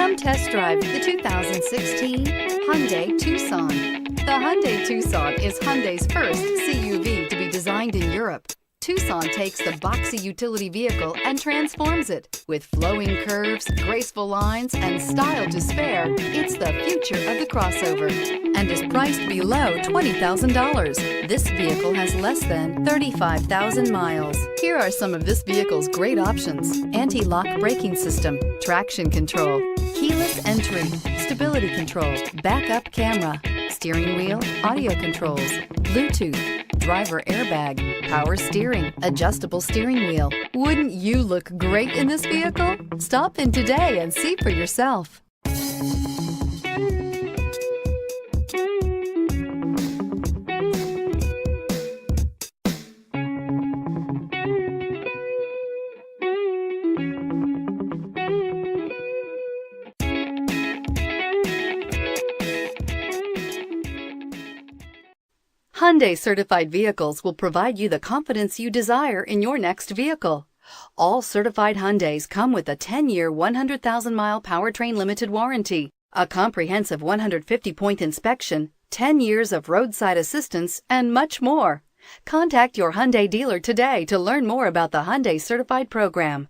Come test drive the 2016 Hyundai Tucson. The Hyundai Tucson is Hyundai's first CUV to be designed in Europe. Tucson takes the boxy utility vehicle and transforms it. With flowing curves, graceful lines, and style to spare, it's the future of the crossover and is priced below $20,000. This vehicle has less than 35,000 miles. Here are some of this vehicle's great options: anti-lock braking system, traction control, keyless entry, stability control, backup camera, steering wheel audio controls, Bluetooth, driver airbag, power steering, adjustable steering wheel. Wouldn't you look great in this vehicle? Stop in today and see for yourself. Hyundai certified vehicles will provide you the confidence you desire in your next vehicle. All certified Hyundais come with a 10-year, 100,000-mile powertrain limited warranty, a comprehensive 150-point inspection, 10 years of roadside assistance, and much more. Contact your Hyundai dealer today to learn more about the Hyundai certified program.